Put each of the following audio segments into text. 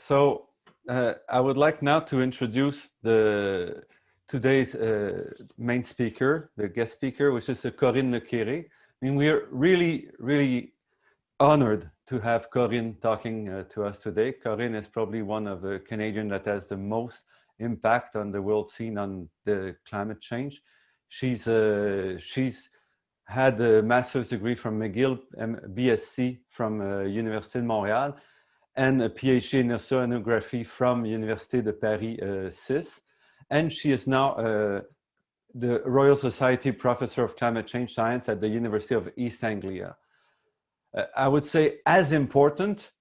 I would like now to introduce today's main speaker, the guest speaker, which is Corinne Le Quéré. I mean, we are really honored to have Corinne talking to us today. Corinne is probably one of the Canadians that has the most impact on the world scene on the climate change. She's had a master's degree from McGill, BSc from Université de Montréal, and a PhD in oceanography from Université de Paris 6. And she is now the Royal Society Professor of Climate Change Science at the University of East Anglia. I would say as important,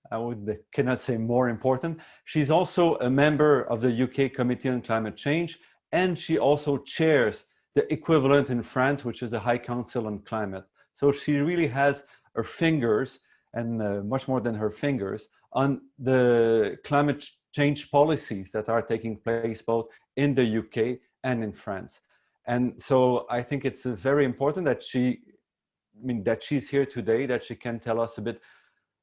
cannot say more important, she's also a member of the UK Committee on Climate Change, and she also chairs the equivalent in France, which is the High Council on Climate. So she really has her fingers, and much more than her fingers, on the climate change policies that are taking place both in the UK and in France. And so I think it's very important that she's here today, that she can tell us a bit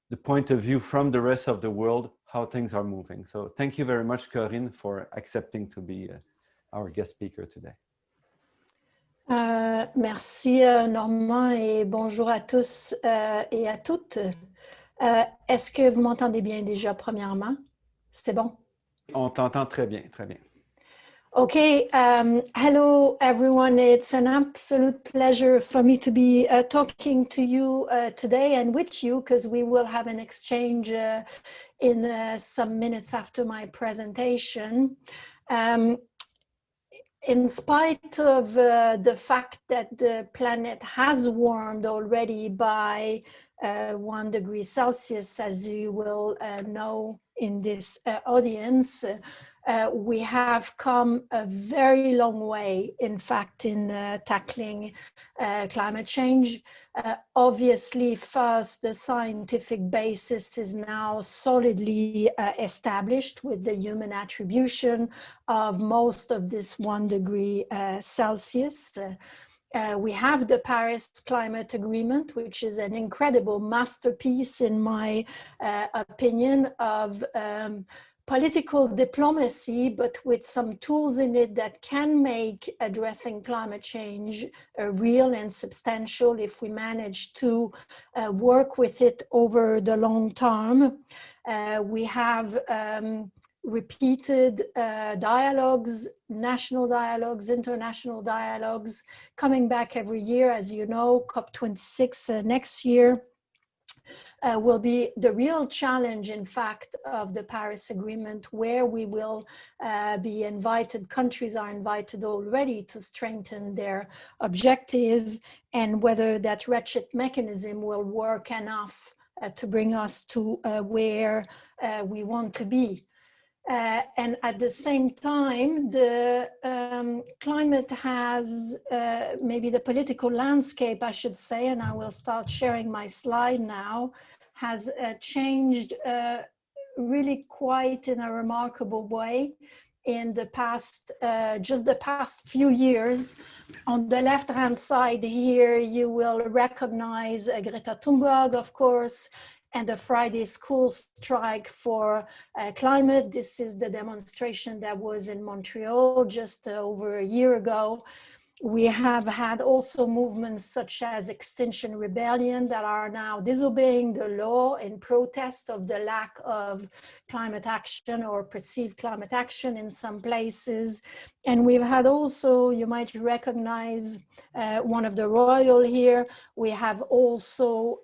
the point of view from the rest of the world, how things are moving. So thank you very much, Corinne, for accepting to be our guest speaker today. Merci Normand et bonjour à tous et à toutes. Est-ce que vous m'entendez bien déjà premièrement? C'est bon? On t'entend très bien, très bien. Okay, hello everyone. It's an absolute pleasure for me to be talking to you today and with you, because we will have an exchange in some minutes after my presentation. In spite of the fact that the planet has warmed already by 1 degree Celsius, as you will know in this audience, we have come a very long way, in fact, in tackling climate change. Obviously, first, the scientific basis is now solidly established with the human attribution of most of this 1 degree Celsius. We have the Paris Climate Agreement, which is an incredible masterpiece, in my opinion, of political diplomacy, but with some tools in it that can make addressing climate change real and substantial if we manage to work with it over the long term. We have repeated dialogues, national dialogues, international dialogues, coming back every year. As you know, COP26 next year will be the real challenge, in fact, of the Paris Agreement, where we will be invited, countries are invited already to strengthen their objective, and whether that ratchet mechanism will work enough to bring us to where we want to be. And at the same time, the climate has, maybe the political landscape, I should say, and I will start sharing my slide now, has changed really quite in a remarkable way in the past, just the past few years. On the left-hand side here, you will recognize Greta Thunberg, of course, and the Friday school strike for climate. This is the demonstration that was in Montreal just over a year ago. We have had also movements such as Extinction Rebellion that are now disobeying the law in protest of the lack of climate action or perceived climate action in some places. And we've had also, you might recognize one of the royal here. We have also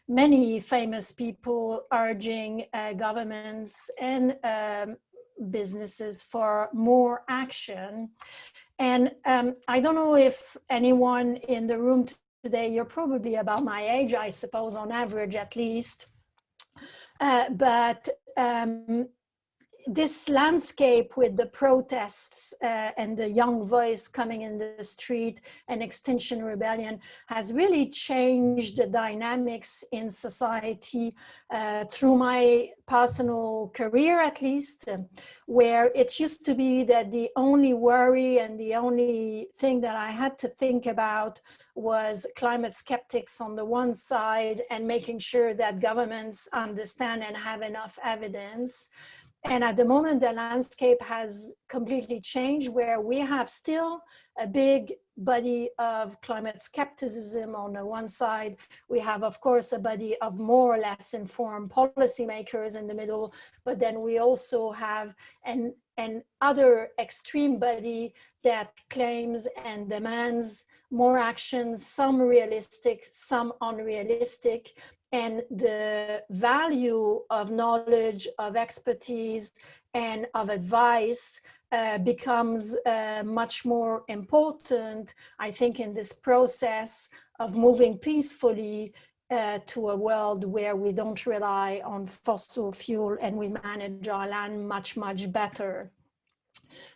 many famous people urging governments and businesses for more action. And I don't know if anyone in the room today, you're probably about my age, I suppose, on average at least. But this landscape with the protests and the young voice coming in the street and Extinction Rebellion has really changed the dynamics in society through my personal career, at least, where it used to be that the only worry and the only thing that I had to think about was climate skeptics on the one side and making sure that governments understand and have enough evidence. And at the moment, the landscape has completely changed, where we have still a big body of climate skepticism on the one side. We have, of course, a body of more or less informed policymakers in the middle, but then we also have an other extreme body that claims and demands more action, some realistic, some unrealistic. And the value of knowledge, of expertise, and of advice becomes much more important, I think, in this process of moving peacefully to a world where we don't rely on fossil fuel and we manage our land much, much better.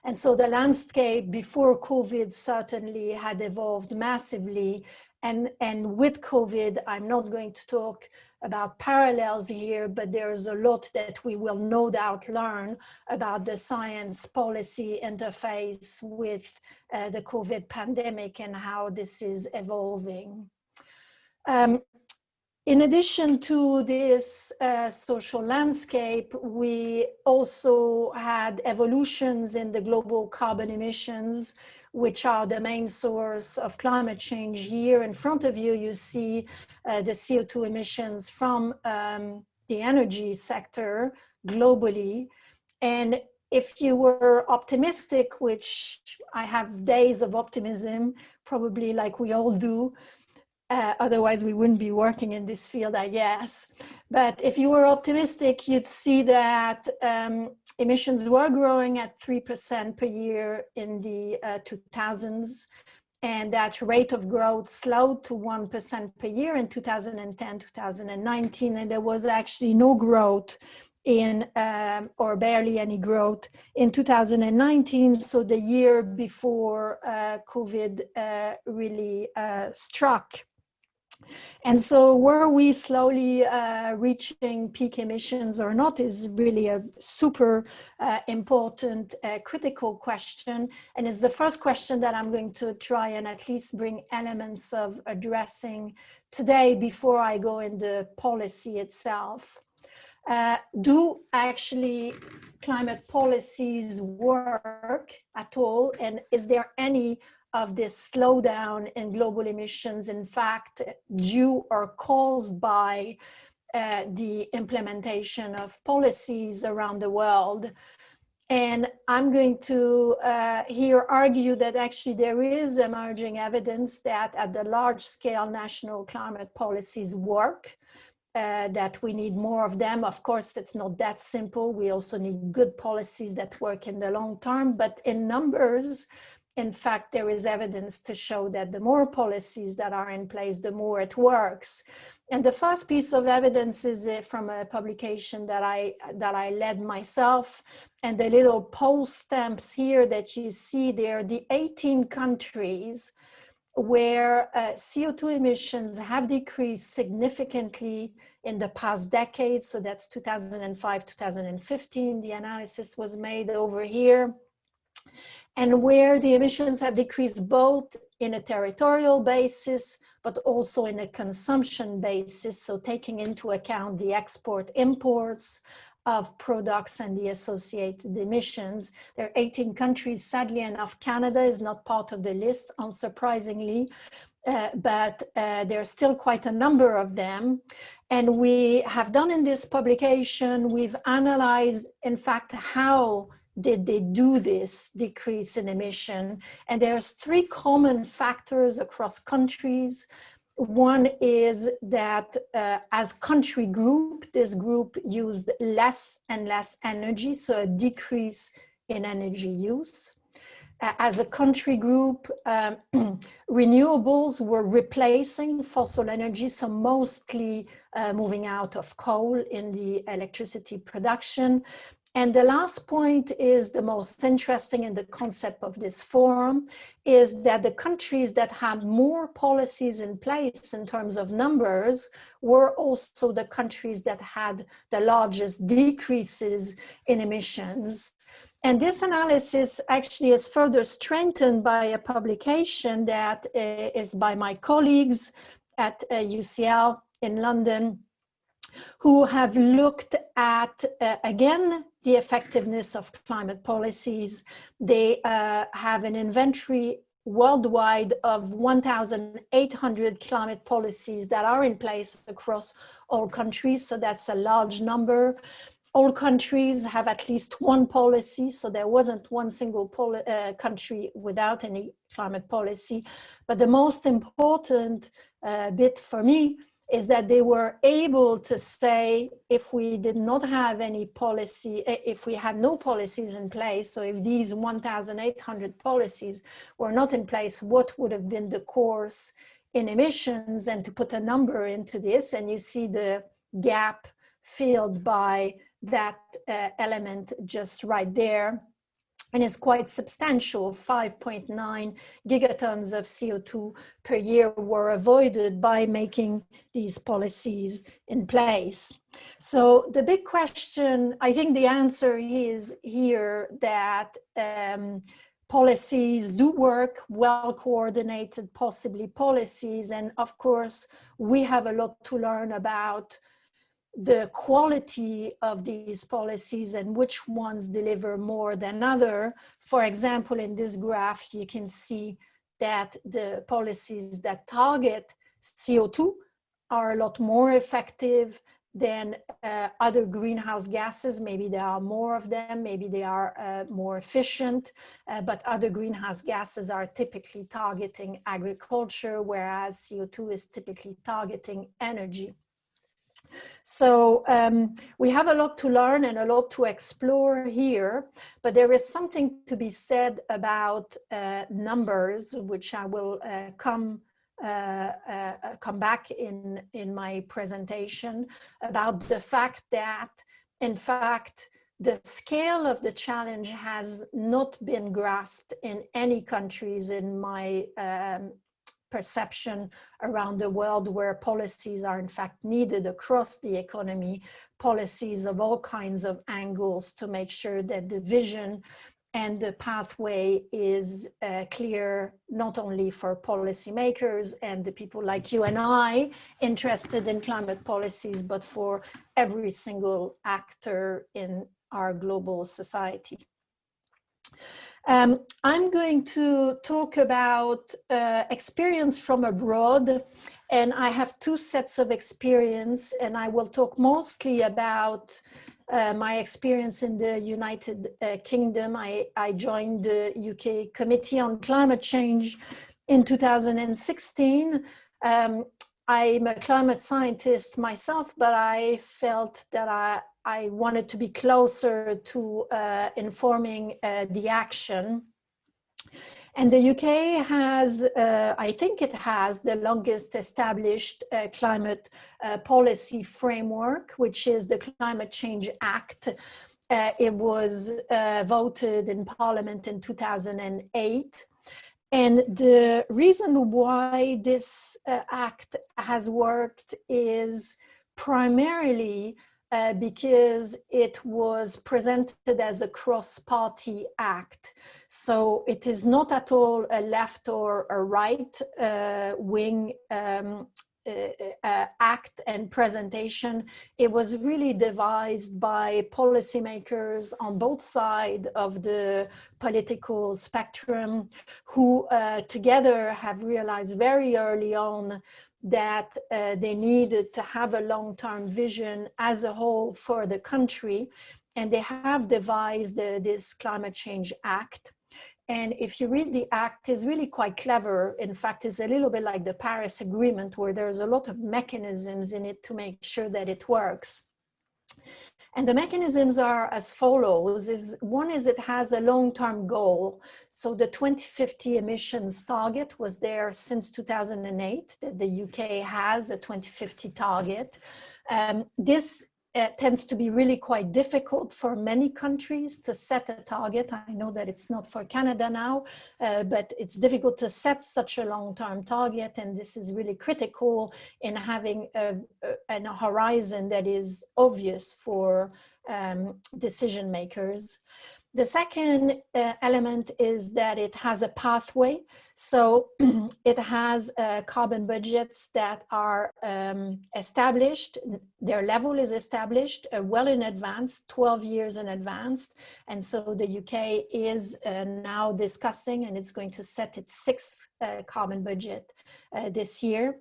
And so the landscape before COVID certainly had evolved massively. And with COVID, I'm not going to talk about parallels here, but there's a lot that we will no doubt learn about the science policy interface with the COVID pandemic and how this is evolving. In addition to this social landscape, we also had evolutions in the global carbon emissions, which are the main source of climate change. Here in front of you, you see the CO2 emissions from the energy sector globally. And if you were optimistic, which I have days of optimism, probably like we all do, otherwise we wouldn't be working in this field, I guess. But if you were optimistic, you'd see that emissions were growing at 3% per year in the 2000s. And that rate of growth slowed to 1% per year in 2010, 2019. And there was actually no growth in, or barely any growth in 2019. So the year before COVID really struck. And so were we slowly reaching peak emissions or not is really a super important critical question, and is the first question that I'm going to try and at least bring elements of addressing today before I go into policy itself. Do actually climate policies work at all, and is there any of this slowdown in global emissions, in fact, due or caused by the implementation of policies around the world? And I'm going to here argue that actually there is emerging evidence that at the large scale national climate policies work, that we need more of them. Of course, it's not that simple. We also need good policies that work in the long term, but in numbers, in fact, there is evidence to show that the more policies that are in place, the more it works. And the first piece of evidence is from a publication that I led myself. And the little poll stamps here that you see there, the 18 countries where CO2 emissions have decreased significantly in the past decade. So that's 2005, 2015, the analysis was made over here. And where the emissions have decreased both in a territorial basis, but also in a consumption basis. So taking into account the imports of products and the associated emissions. There are 18 countries. Sadly enough, Canada is not part of the list, unsurprisingly, but there are still quite a number of them. And we have done in this publication, we've analyzed, in fact, how did they do this decrease in emission? And there's three common factors across countries. One is that as country group, this group used less and less energy, so a decrease in energy use. As a country group, renewables were replacing fossil energy, so mostly moving out of coal in the electricity production. And the last point is the most interesting in the concept of this forum, is that the countries that had more policies in place in terms of numbers were also the countries that had the largest decreases in emissions. And this analysis actually is further strengthened by a publication that is by my colleagues at UCL in London, who have looked at, again, the effectiveness of climate policies. They have an inventory worldwide of 1,800 climate policies that are in place across all countries, so that's a large number. All countries have at least one policy, so there wasn't one single country without any climate policy. But the most important bit for me is that they were able to say, if we did not have any policy, if we had no policies in place, so if these 1,800 policies were not in place, what would have been the course in emissions? And to put a number into this, and you see the gap filled by that element just right there. And it's quite substantial. 5.9 gigatons of CO2 per year were avoided by making these policies in place. So the big question, I think the answer is here that policies do work, well coordinated, possibly policies. And of course, we have a lot to learn about the quality of these policies and which ones deliver more than other. For example, in this graph, you can see that the policies that target CO2 are a lot more effective than other greenhouse gases. Maybe there are more of them, maybe they are more efficient, but other greenhouse gases are typically targeting agriculture, whereas CO2 is typically targeting energy. So we have a lot to learn and a lot to explore here, but there is something to be said about numbers, which I will come back in my presentation, about the fact that, in fact, the scale of the challenge has not been grasped in any countries in my perception around the world, where policies are in fact needed across the economy, policies of all kinds of angles to make sure that the vision and the pathway is clear, not only for policymakers and the people like you and I interested in climate policies, but for every single actor in our global society. I'm going to talk about experience from abroad, and I have two sets of experience, and I will talk mostly about my experience in the United Kingdom. I joined the UK Committee on Climate Change in 2016. I'm a climate scientist myself, but I felt that I wanted to be closer to informing the action. And the UK has, I think it has the longest established climate policy framework, which is the Climate Change Act. It was voted in Parliament in 2008. And the reason why this act has worked is primarily because it was presented as a cross-party act. So it is not at all a left or a right wing act and presentation. It was really devised by policymakers on both sides of the political spectrum, who together have realized very early on that they needed to have a long-term vision as a whole for the country, and they have devised this Climate Change Act. And if you read the act, it's really quite clever. In fact, it's a little bit like the Paris Agreement, where there's a lot of mechanisms in it to make sure that it works. And the mechanisms are as follows. One is it has a long-term goal. So the 2050 emissions target was there since 2008, that the UK has a 2050 target. This tends to be really quite difficult for many countries to set a target. I know that it's not for Canada now, but it's difficult to set such a long-term target, and this is really critical in having a horizon that is obvious for decision makers. The second element is that it has a pathway. So it has carbon budgets that are established. Their level is established well in advance, 12 years in advance. And so the UK is now discussing, and it's going to set its sixth carbon budget this year.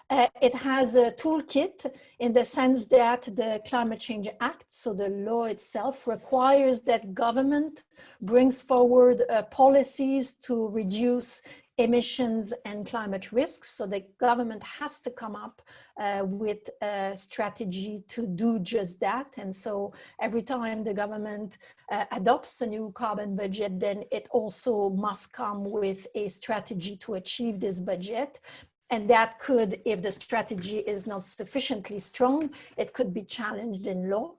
It has a toolkit in the sense that the Climate Change Act, so the law itself, requires that government brings forward policies to reduce emissions and climate risks. So the government has to come up with a strategy to do just that. And so every time the government adopts a new carbon budget, then it also must come with a strategy to achieve this budget. And that could, if the strategy is not sufficiently strong, it could be challenged in law.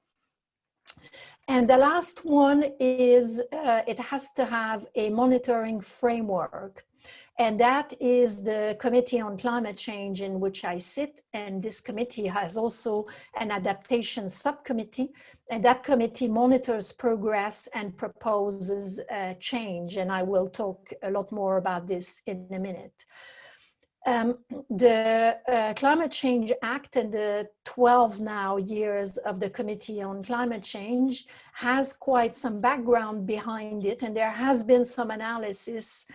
And the last one is it has to have a monitoring framework. And that is the Committee on Climate Change in which I sit. And this committee has also an adaptation subcommittee. And that committee monitors progress and proposes change. And I will talk a lot more about this in a minute. The Climate Change Act and the 12 now years of the Committee on Climate Change has quite some background behind it, and there has been some analysis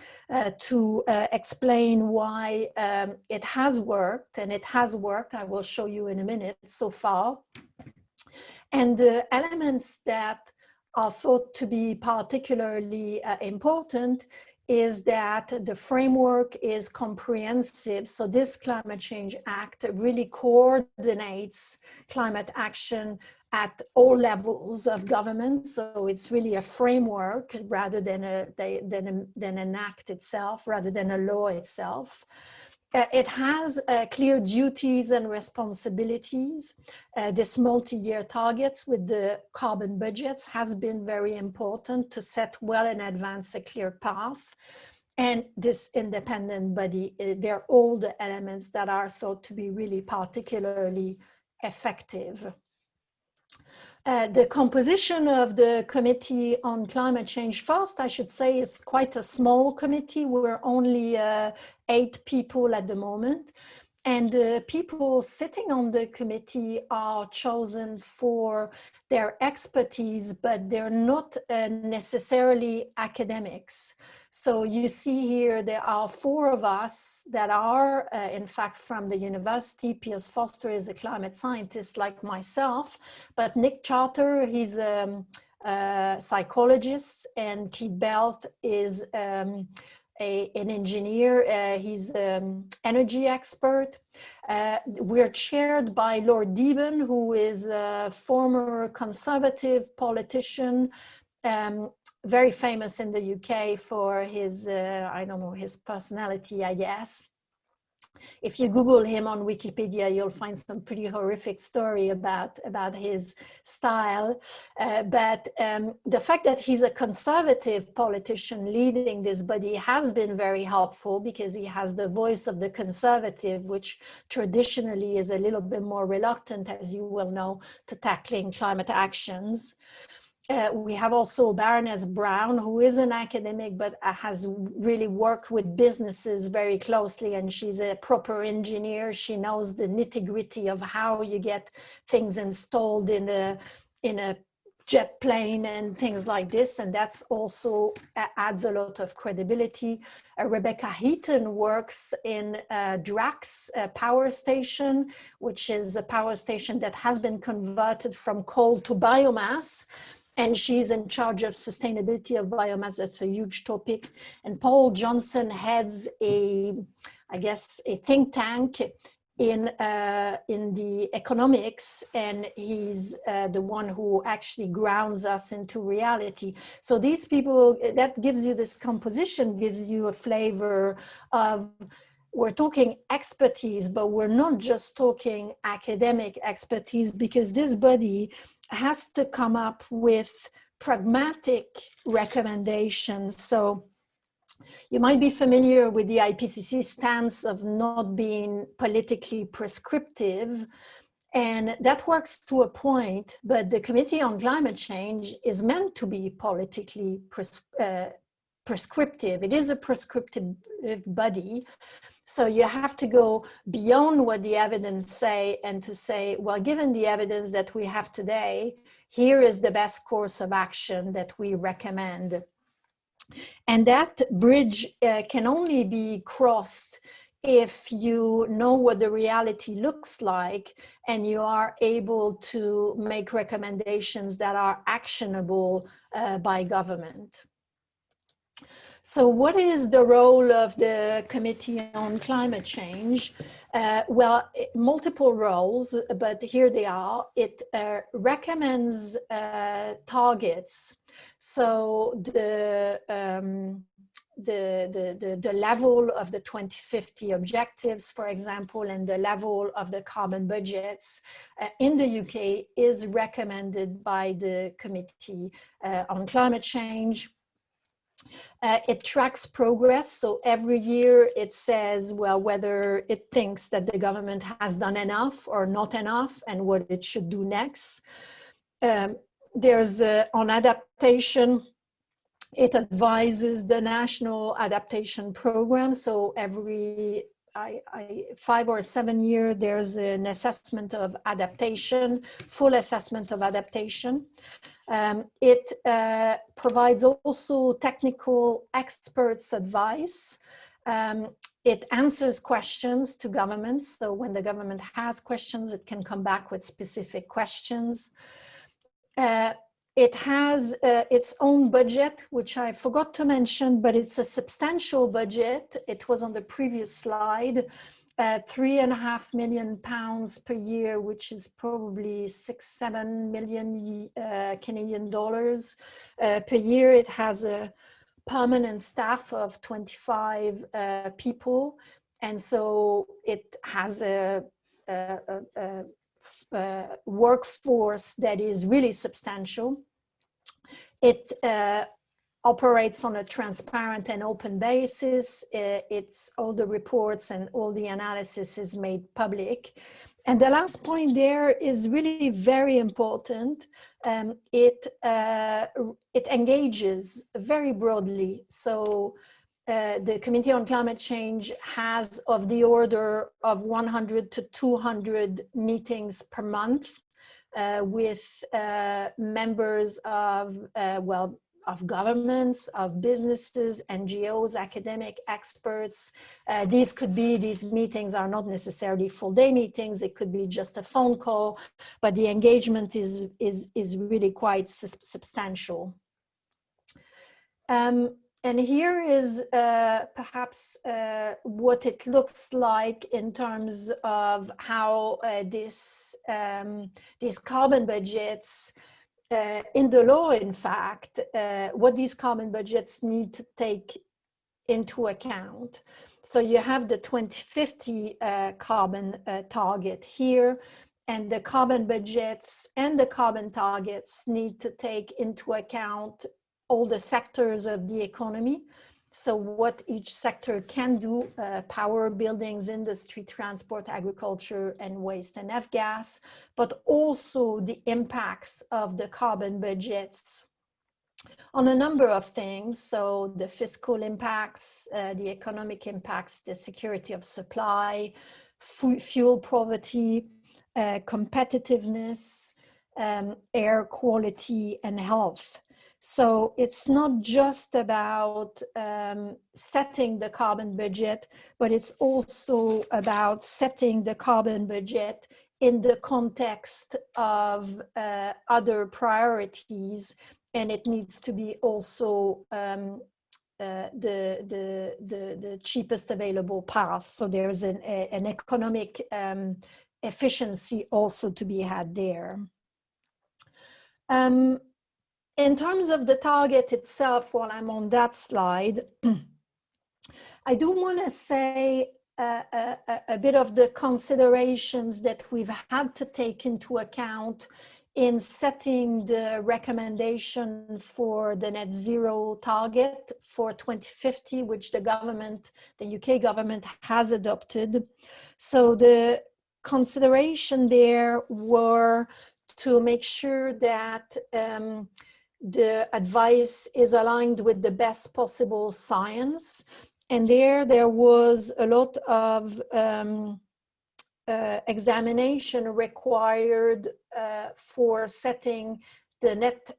to explain why it has worked, and it has worked. I will show you in a minute so far. And the elements that are thought to be particularly important is that the framework is comprehensive. So this Climate Change Act really coordinates climate action at all levels of government. So it's really a framework rather than an act itself, rather than a law itself. It has clear duties and responsibilities. This multi-year targets with the carbon budgets has been very important to set well in advance a clear path. And this independent body, they're all the elements that are thought to be really particularly effective. The composition of the Committee on Climate Change, first, I should say it's quite a small committee. We're only 8 people at the moment. And the people sitting on the committee are chosen for their expertise, but they're not necessarily academics. So you see here, there are 4 of us that are, in fact, from the university. Piers Foster is a climate scientist like myself, but Nick Charter, he's a psychologist, and Keith Belt is an engineer. He's an energy expert. We're chaired by Lord Deben, who is a former Conservative politician, very famous in the UK for his, I don't know, his personality, I guess. If you Google him on Wikipedia, you'll find some pretty horrific story about his style. But the fact that he's a Conservative politician leading this body has been very helpful, because he has the voice of the Conservative, which traditionally is a little bit more reluctant, as you will know, to tackling climate actions. We have also Baroness Brown, who is an academic, but has really worked with businesses very closely, and she's a proper engineer. She knows the nitty-gritty of how you get things installed in a jet plane and things like this, and that's also adds a lot of credibility. Rebecca Heaton works in Drax power station, which is a power station that has been converted from coal to biomass. And she's in charge of sustainability of biomass. That's a huge topic. And Paul Johnson heads I guess, a think tank in the economics, and he's the one who actually grounds us into reality. So these people, that gives you, this composition gives you a flavor of we're talking expertise, but we're not just talking academic expertise, because this body has to come up with pragmatic recommendations. So you might be familiar with the IPCC stance of not being politically prescriptive, and that works to a point, but the Committee on Climate Change is meant to be politically prescriptive. It is a prescriptive body. So you have to go beyond what the evidence say and to say, well, given the evidence that we have today, here is the best course of action that we recommend. And that bridge can only be crossed if you know what the reality looks like and you are able to make recommendations that are actionable by government. So what is the role of the Committee on Climate Change? Well, multiple roles, but here they are. It recommends targets. So the level of the 2050 objectives, for example, and the level of the carbon budgets in the UK is recommended by the Committee on Climate Change. It tracks progress, so every year it says, well, whether it thinks that the government has done enough or not enough and what it should do next. There's on adaptation, it advises the National Adaptation Program, so every 5 or 7 years, there's an assessment of adaptation, full assessment of adaptation. It provides also technical experts' advice. It answers questions to governments. So when the government has questions, it can come back with specific questions. It has its own budget, which I forgot to mention, but it's a substantial budget. It was on the previous slide, £3.5 million per year, which is probably 6-7 million Canadian dollars per year. It has a permanent staff of 25 people, and so it has a workforce that is really substantial. It operates on a transparent and open basis. It's all the reports and all the analysis is made public. And the last point there is really very important. It engages very broadly. So the Committee on Climate Change has of the order of 100 to 200 meetings per month with members of, of governments, of businesses, NGOs, academic experts. These meetings are not necessarily full-day meetings. It could be just a phone call, but the engagement is really quite substantial. And here is perhaps what it looks like in terms of how these carbon budgets, in the law, in fact, what these carbon budgets need to take into account. So you have the 2050 carbon target here, and the carbon budgets and the carbon targets need to take into account all the sectors of the economy. So what each sector can do, power, buildings, industry, transport, agriculture, and waste and F-gas, but also the impacts of the carbon budgets on a number of things. So the fiscal impacts, the economic impacts, the security of supply, fuel poverty, competitiveness, air quality, and health. So it's not just about setting the carbon budget, but it's also about setting the carbon budget in the context of other priorities, and it needs to be also the cheapest available path. So there's an economic efficiency also to be had there. In terms of the target itself, while I'm on that slide, I do want to say a bit of the considerations that we've had to take into account in setting the recommendation for the net zero target for 2050, which the UK government has adopted. So the consideration there were to make sure that the advice is aligned with the best possible science. And there was a lot of examination required for setting the net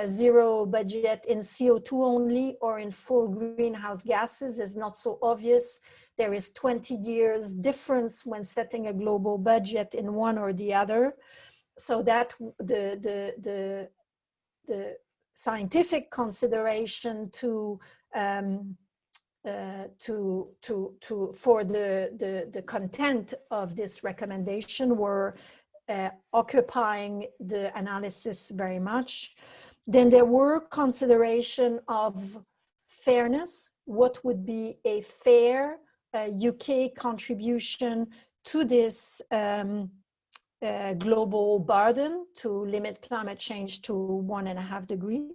zero budget in CO2 only or in full greenhouse gases is not so obvious. There is 20 years difference when setting a global budget in one or the other. So that the scientific consideration for the content of this recommendation were occupying the analysis very much. Then there were consideration of fairness. What would be a fair UK contribution to this global burden to limit climate change to 1.5 degrees.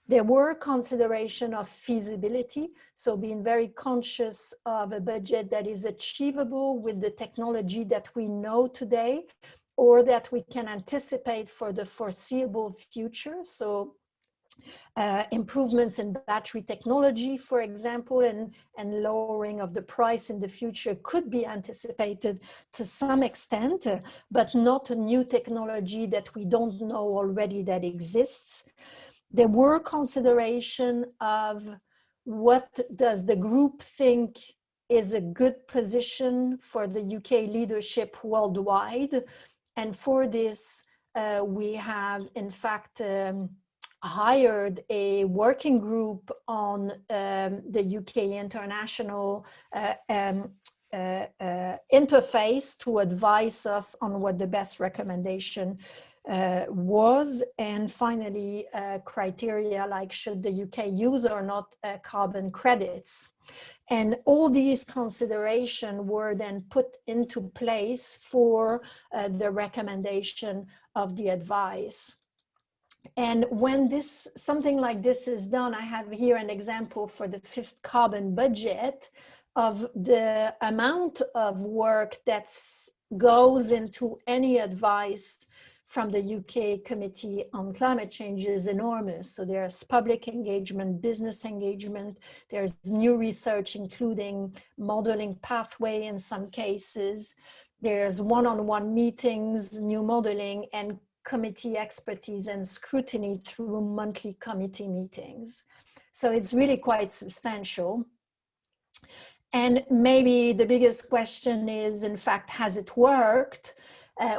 There were consideration of feasibility, so being very conscious of a budget that is achievable with the technology that we know today or that we can anticipate for the foreseeable future. So improvements in battery technology, for example, and lowering of the price in the future could be anticipated to some extent, but not a new technology that we don't know already that exists. There were consideration of what does the group think is a good position for the UK leadership worldwide. And for this, we have in fact hired a working group on the UK international interface to advise us on what the best recommendation was, and finally criteria like should the UK use or not carbon credits. And all these considerations were then put into place for the recommendation of the advice. And when something like this is done, I have here an example for the 5th carbon budget of the amount of work that goes into any advice from the UK Committee on Climate Change is enormous. So there's public engagement, business engagement, there's new research, including modeling pathway in some cases, there's one-on-one meetings, new modeling, and committee expertise and scrutiny through monthly committee meetings. So it's really quite substantial. And maybe the biggest question is, in fact, has it worked?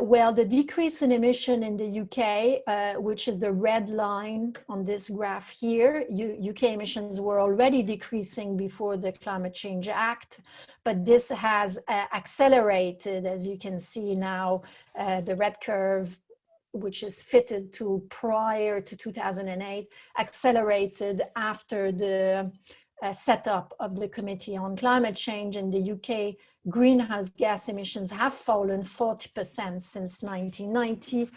Well, the decrease in emission in the UK, which is the red line on this graph here, UK emissions were already decreasing before the Climate Change Act, but this has accelerated, as you can see now, the red curve, which is fitted to prior to 2008, accelerated after the setup of the Committee on Climate Change. In the UK, greenhouse gas emissions have fallen 40% since 1990.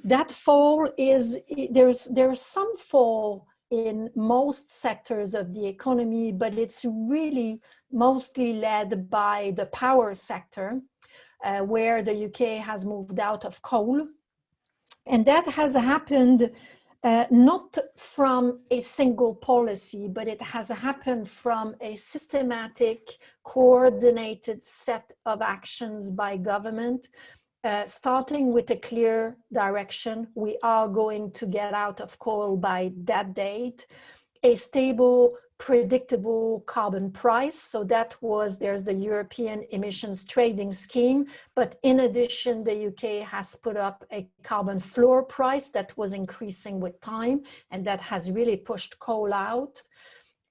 That fall is, there's some fall in most sectors of the economy, but it's really mostly led by the power sector, where the UK has moved out of coal. And that has happened not from a single policy, but it has happened from a systematic, coordinated set of actions by government, starting with a clear direction. We are going to get out of coal by that date. A stable, predictable carbon price. So there's the European emissions trading scheme. But in addition, the UK has put up a carbon floor price that was increasing with time, and that has really pushed coal out.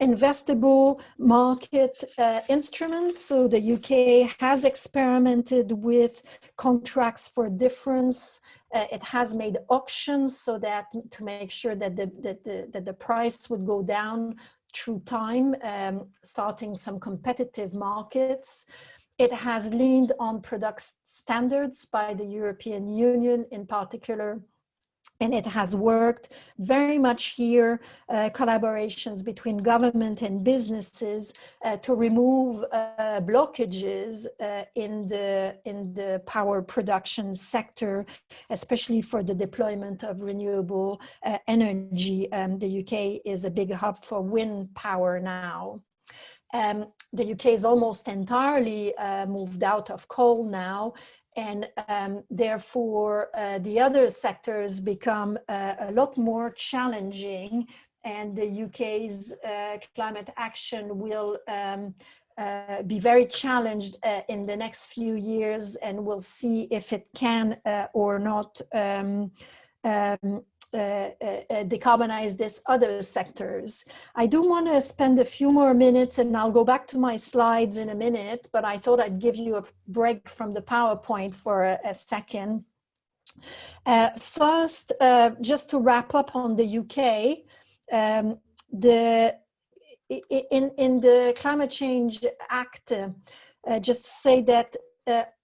Investable market instruments. So the UK has experimented with contracts for difference. It has made auctions so that to make sure that the price would go down through time, starting some competitive markets. It has leaned on product standards by the European Union in particular. And it has worked very much here, collaborations between government and businesses to remove blockages in the power production sector, especially for the deployment of renewable energy. The UK is a big hub for wind power now. The UK is almost entirely moved out of coal now, and therefore the other sectors become a lot more challenging, and the UK's climate action will be very challenged in the next few years, and we'll see if it can or not decarbonize these other sectors. I do want to spend a few more minutes, and I'll go back to my slides in a minute, but I thought I'd give you a break from the PowerPoint for a second. First, just to wrap up on the UK, in the Climate Change Act, just say that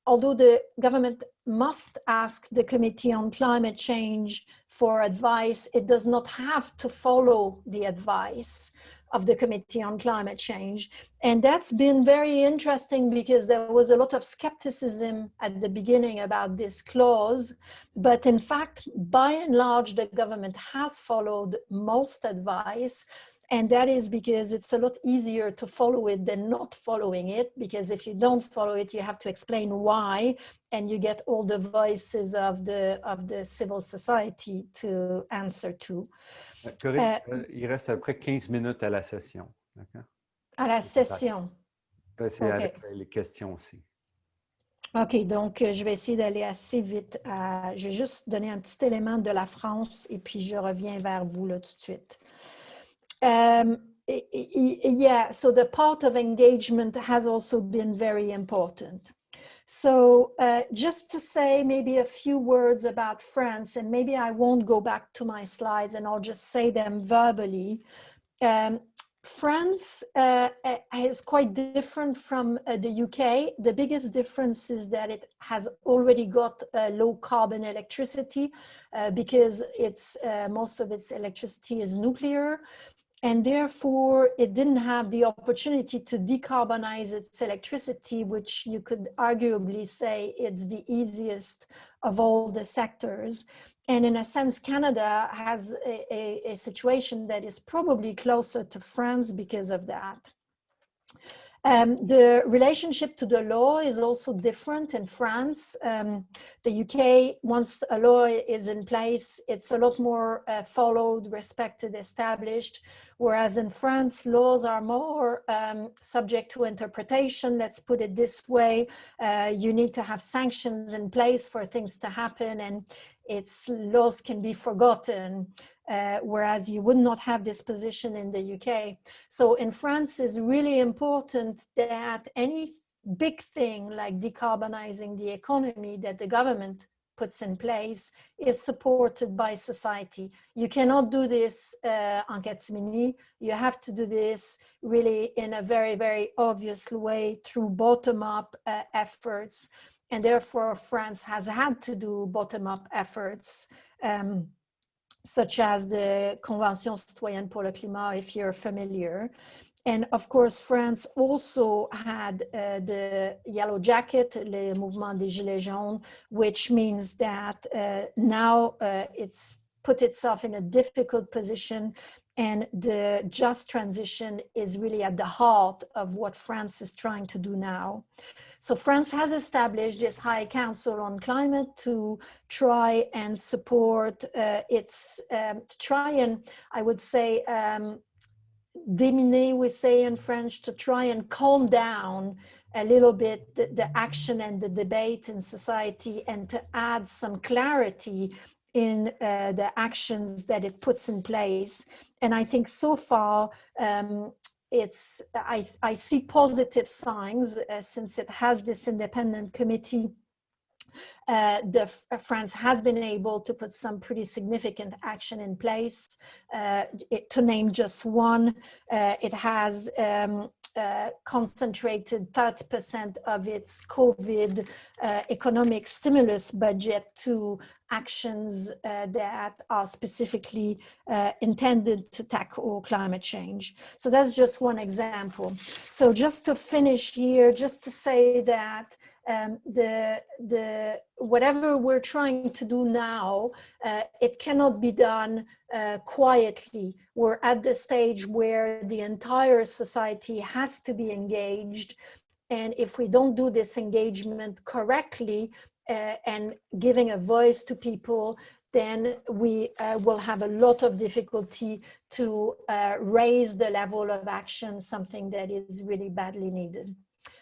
although the government must ask the Committee on Climate Change for advice, it does not have to follow the advice of the Committee on Climate Change. And that's been very interesting because there was a lot of skepticism at the beginning about this clause. But in fact, by and large, the government has followed most advice. And that is because it's a lot easier to follow it than not following it, because if you don't follow it, you have to explain why, and you get all the voices of the civil society to answer to. Corinne, il reste à peu près 15 minutes à la session. À la session. C'est avec les questions aussi. OK, donc je vais essayer d'aller assez vite. Je vais juste donner un petit élément de la France et puis je reviens vers vous là tout de suite. Yeah, so the part of engagement has also been very important. So just to say maybe a few words about France, and maybe I won't go back to my slides and I'll just say them verbally. France is quite different from the UK. The biggest difference is that it has already got low carbon electricity because most of its electricity is nuclear. And therefore, it didn't have the opportunity to decarbonize its electricity, which you could arguably say it's the easiest of all the sectors. And in a sense, Canada has a situation that is probably closer to France because of that. The relationship to the law is also different in France. The UK, once a law is in place, it's a lot more followed, respected, established, whereas in France, laws are more subject to interpretation. Let's put it this way. You need to have sanctions in place for things to happen, and laws can be forgotten. Whereas you would not have this position in the UK. So in France, it's really important that any big thing like decarbonizing the economy that the government puts in place is supported by society. You cannot do this en catimini. You have to do this really in a very, very obvious way through bottom-up efforts. And therefore, France has had to do bottom-up efforts such as the Convention citoyenne pour le climat, if you're familiar. And of course, France also had the Yellow Jacket, le mouvement des Gilets jaunes, which means that now it's put itself in a difficult position, and the just transition is really at the heart of what France is trying to do now. So France has established this High Council on Climate to try and support to try and, I would say, déminer, we say in French, to try and calm down a little bit the action and the debate in society, and to add some clarity in the actions that it puts in place. And I think so far, I see positive signs since it has this independent committee France has been able to put some pretty significant action in place. To name just one, it has concentrated 30% of its COVID economic stimulus budget to actions that are specifically intended to tackle climate change. So that's just one example. So just to finish here, just to say that whatever we're trying to do now, it cannot be done quietly. We're at the stage where the entire society has to be engaged. And if we don't do this engagement correctly and giving a voice to people, then we will have a lot of difficulty to raise the level of action, something that is really badly needed.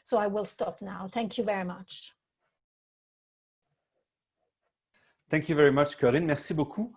So I will stop now. Thank you very much. Thank you very much, Corinne. Merci beaucoup.